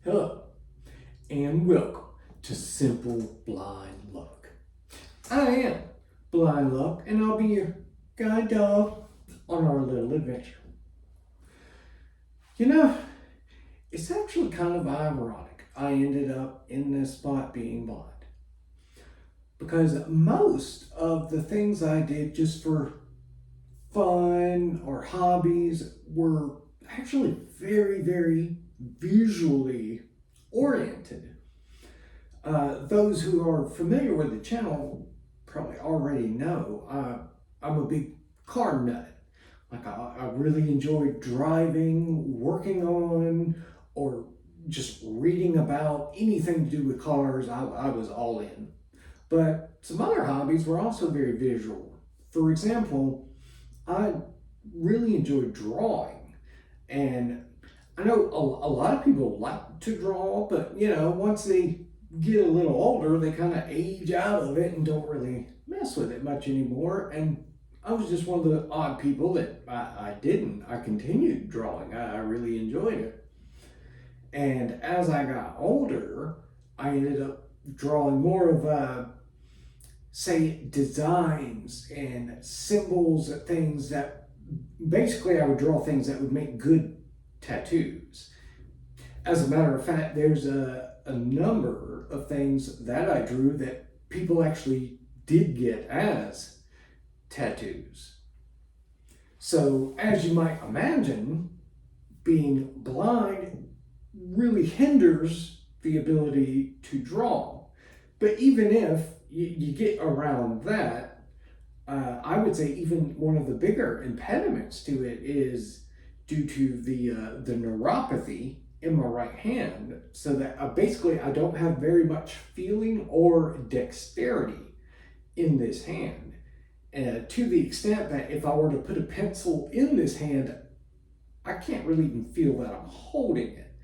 Hello, and welcome to Simple Blind Luck. I am Blind Luck, and I'll be your guide dog on our little adventure. You know, it's actually kind of ironic I ended up in this spot being blind. Because most of the things I did just for fun or hobbies were actually very visually oriented. Those who are familiar with the channel probably already know I'm a big car nut. Like I really enjoy driving, working on, or just reading about anything to do with cars. I was all in. But some other hobbies were also very visual. For example, I really enjoy drawing. And I know a lot of people like to draw, but once they get a little older, they kind of age out of it and don't really mess with it much anymore. And I was just one of the odd people that I didn't. I continued drawing. I really enjoyed it. And as I got older, I ended up drawing more of say designs and symbols, things that basically I would draw things that would make good tattoos. As a matter of fact, there's a number of things that I drew that people actually did get as tattoos. So, as you might imagine, being blind really hinders the ability to draw. But even if you get around that, I would say even one of the bigger impediments to it is due to the neuropathy in my right hand, so that basically I don't have very much feeling or dexterity in this hand. To the extent that if I were to put a pencil in this hand, I can't really even feel that I'm holding it.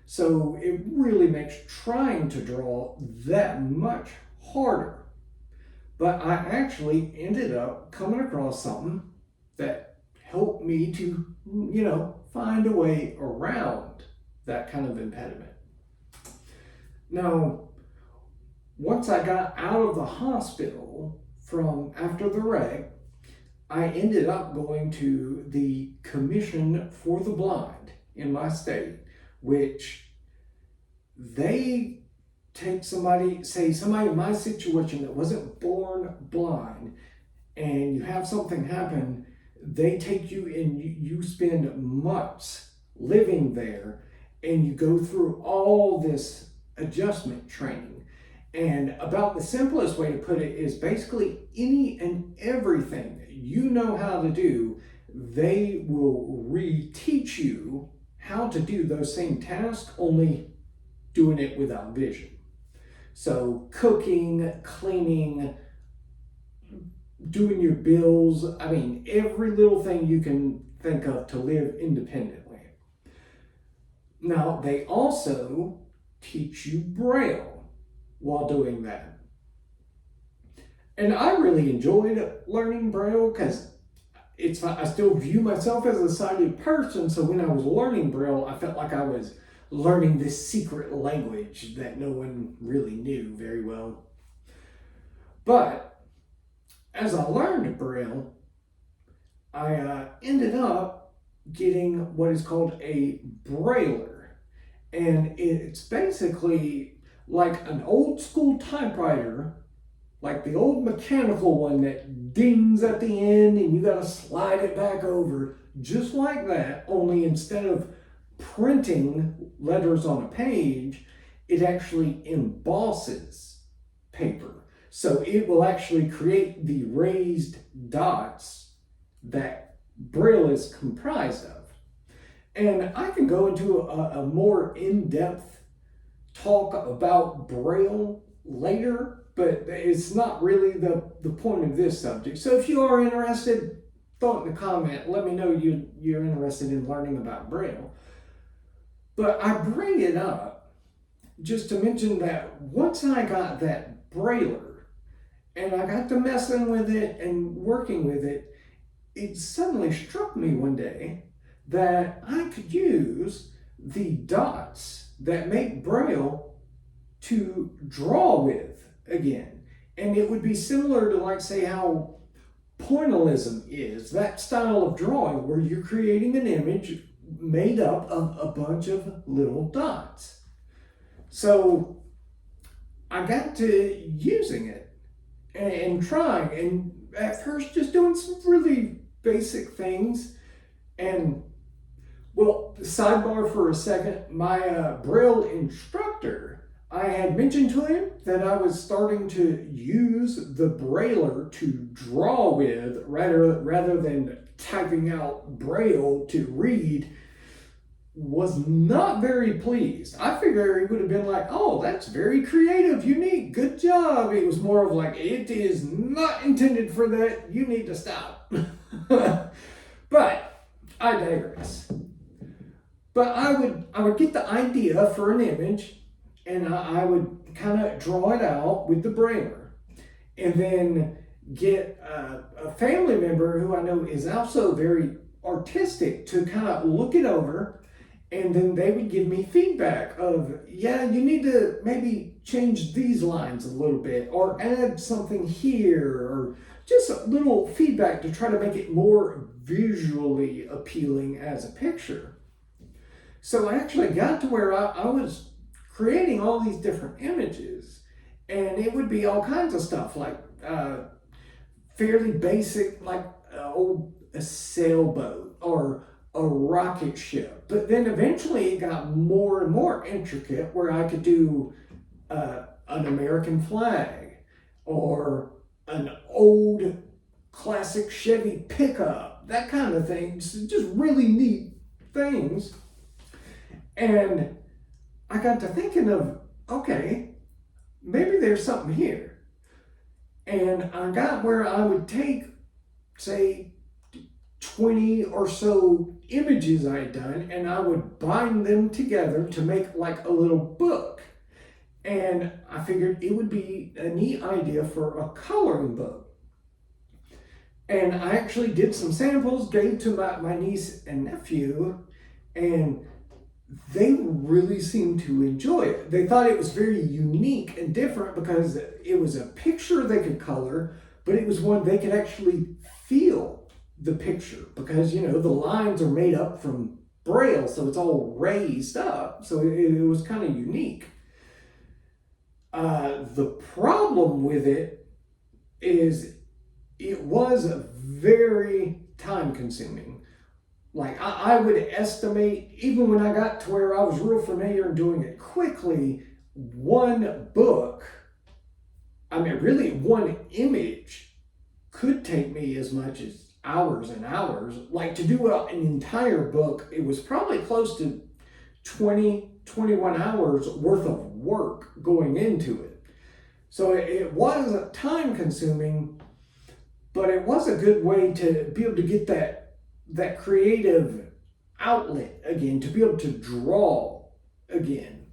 So it really makes trying to draw that much harder. But I actually ended up coming across something that helped me to, find a way around that kind of impediment. Now, once I got out of the hospital from after the wreck, I ended up going to the Commission for the Blind in my state, which they take somebody in my situation that wasn't born blind, and you have something happen, they take you and you spend months living there, and you go through all this adjustment training. And about the simplest way to put it is basically any and everything that you know how to do, they will reteach you how to do those same tasks, only doing it without vision. So cooking, cleaning, doing your bills, I mean, every little thing you can think of to live independently. Now, they also teach you Braille while doing that. And I really enjoyed learning Braille because I still view myself as a sighted person, so when I was learning Braille, I felt like I was learning this secret language that no one really knew very well. But as I learned Braille, I ended up getting what is called a Brailler. And it's basically like an old school typewriter, like the old mechanical one that dings at the end and you gotta slide it back over, just like that, only instead of printing letters on a page, it actually embosses paper. So it will actually create the raised dots that Braille is comprised of. And I can go into a more in-depth talk about Braille later, but it's not really the point of this subject. So if you are interested, throw it in the comment. Let me know you're interested in learning about Braille. But I bring it up just to mention that once I got that Brailler and I got to messing with it and working with it, it suddenly struck me one day that I could use the dots that make Braille to draw with again. And it would be similar to, like, say, how pointillism is, that style of drawing where you're creating an image made up of a bunch of little dots. So I got to using it and trying, and at first just doing some really basic things. And well, sidebar for a second, my Braille instructor, I had mentioned to him that I was starting to use the Brailler to draw with rather than typing out Braille to read. Was not very pleased. I figured he would have been like, oh, that's very creative, unique, good job. It was more of like, it is not intended for that, you need to stop. But I digress. But I would get the idea for an image, and I would kind of draw it out with the Brailler, and then get a family member who I know is also very artistic to kind of look it over. And then they would give me feedback of, yeah, you need to maybe change these lines a little bit or add something here, or just a little feedback to try to make it more visually appealing as a picture. So I actually got to where I was creating all these different images, and it would be all kinds of stuff like fairly basic, like a sailboat or a rocket ship. But then eventually it got more and more intricate where I could do an American flag or an old classic Chevy pickup, that kind of thing. Just really neat things. And I got to thinking of, okay, maybe there's something here. And I got where I would take, say, 20 or so images I had done, and I would bind them together to make like a little book. And I figured it would be a neat idea for a coloring book. And I actually did some samples, gave to my niece and nephew, and they really seemed to enjoy it. They thought it was very unique and different because it was a picture they could color, but it was one they could actually feel the picture, because, you know, the lines are made up from Braille, so it's all raised up. So it was kind of unique. The problem with it is it was very time consuming. Like I would estimate, even when I got to where I was real familiar and doing it quickly, one book, I mean, really one image could take me as much as hours and hours. Like to do an entire book, it was probably close to 21 hours worth of work going into it. So it was time consuming, but it was a good way to be able to get that creative outlet again, to be able to draw again.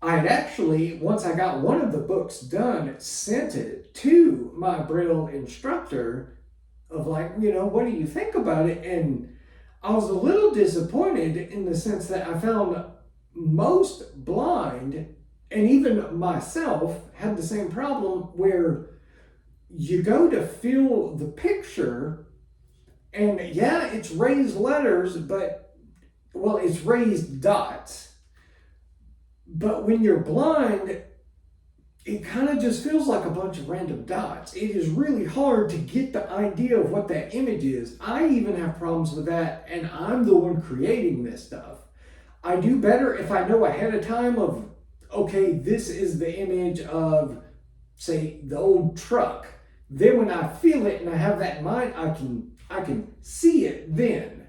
I had actually, once I got one of the books done, sent it to my Braille instructor of like, you know, what do you think about it? And I was a little disappointed in the sense that I found most blind, and even myself had the same problem, where you go to fill the picture and yeah, it's raised letters, but, well, it's raised dots. But when you're blind, it kind of just feels like a bunch of random dots. It is really hard to get the idea of what that image is. I even have problems with that, and I'm the one creating this stuff. I do better if I know ahead of time of, okay, this is the image of, say, the old truck. Then when I feel it and I have that in mind, I can see it then.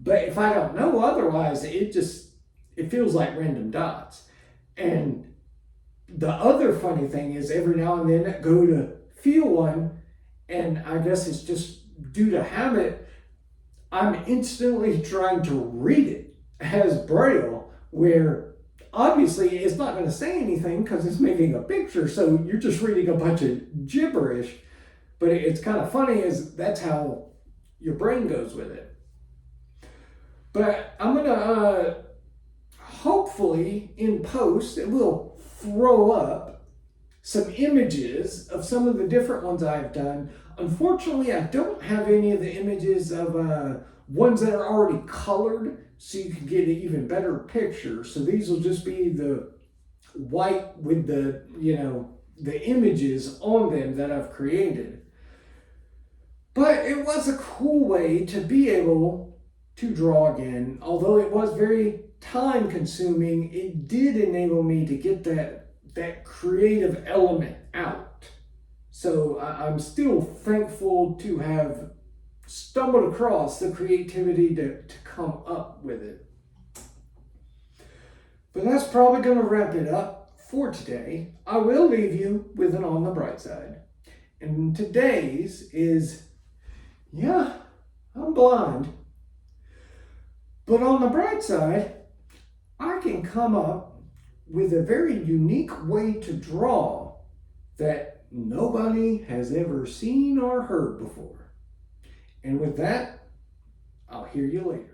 But if I don't know otherwise, it feels like random dots. And the other funny thing is, every now and then I go to feel one, and I guess it's just due to habit, I'm instantly trying to read it as Braille, where obviously it's not going to say anything because it's making a picture, so you're just reading a bunch of gibberish. But it's kind of funny, is that's how your brain goes with it. But I'm going to hopefully hopefully in post it will throw up some images of some of the different ones I've done. Unfortunately, I don't have any of the images of ones that are already colored, so you can get an even better picture. So these will just be the white with the, the images on them that I've created. But it was a cool way to be able to draw again. Although it was very time consuming, it did enable me to get that creative element out. So I'm still thankful to have stumbled across the creativity to come up with it. But that's probably going to wrap it up for today. I will leave you with an on the bright side. And today's is, yeah, I'm blind. But on the bright side, I can come up with a very unique way to draw that nobody has ever seen or heard before. And with that, I'll hear you later.